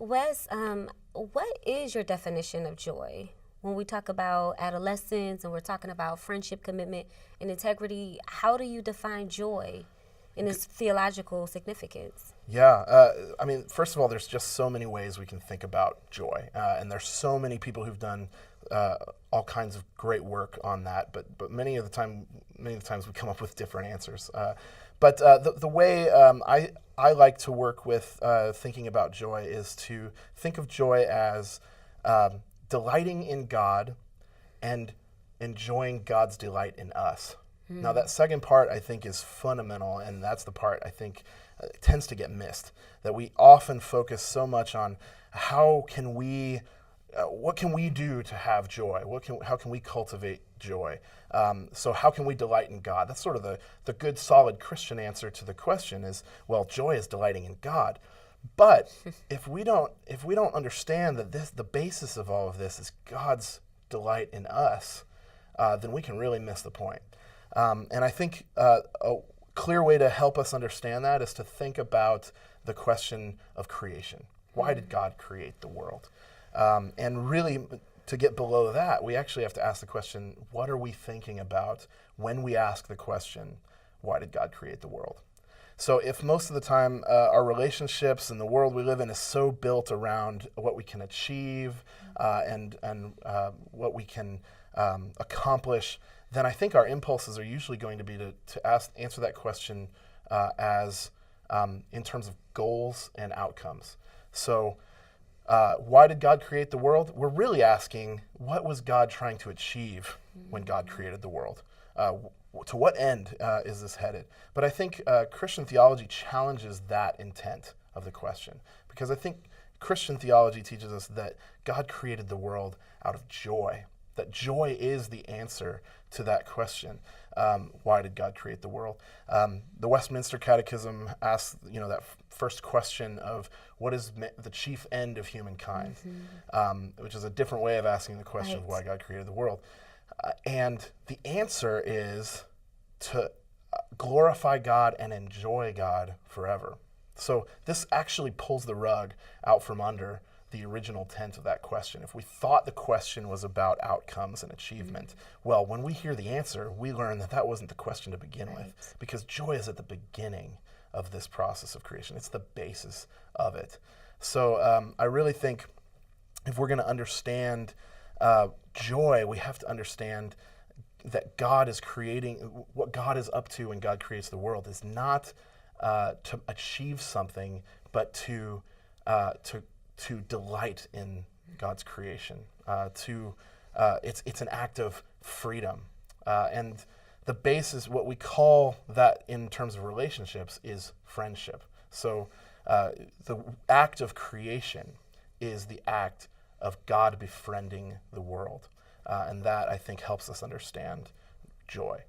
Wes, what is your definition of joy? When we talk about adolescence and we're talking about friendship, commitment, and integrity, how do you define joy in its theological significance? Yeah, I mean, first of all, there's just so many ways we can think about joy, and there's so many people who've done all kinds of great work on that. But many of the times we come up with different answers. But the way I like to work with thinking about joy is to think of joy as delighting in God and enjoying God's delight in us. Now, that second part, I think, is fundamental, and that's the part I think tends to get missed. That we often focus so much on how can we, what can we do to have joy? How can we cultivate joy? So how can we delight in God? That's sort of the good, solid Christian answer to the question is, well, joy is delighting in God. But if we don't understand that the basis of all of this is God's delight in us, then we can really miss the point. And I think a clear way to help us understand that is to think about the question of creation. Why did God create the world? And really, to get below that, we actually have to ask the question, what are we thinking about when we ask the question, why did God create the world? So if most of the time our relationships and the world we live in is so built around what we can achieve and what we can accomplish, then I think our impulses are usually going to be to answer that question as in terms of goals and outcomes. So why did God create the world? We're really asking, what was God trying to achieve when God created the world? To what end is this headed? But I think Christian theology challenges that intent of the question, because I think Christian theology teaches us that God created the world out of joy, that joy is the answer to that question. Why did God create the world? The Westminster Catechism asks, that first question of what is the chief end of humankind, which is a different way of asking the question of why God created the world. And the answer is to glorify God and enjoy God forever. So this actually pulls the rug out from under the original intent of that question. If we thought the question was about outcomes and achievement, well, when we hear the answer, we learn that that wasn't the question to begin with, because joy is at the beginning of this process of creation. It's the basis of it. So I really think if we're going to understand joy, we have to understand that God is creating, what God is up to when God creates the world is not to achieve something, but to delight in God's creation. It's an act of freedom. And the basis, what we call that in terms of relationships, is friendship. So the act of creation is the act of God befriending the world. And that, I think, helps us understand joy.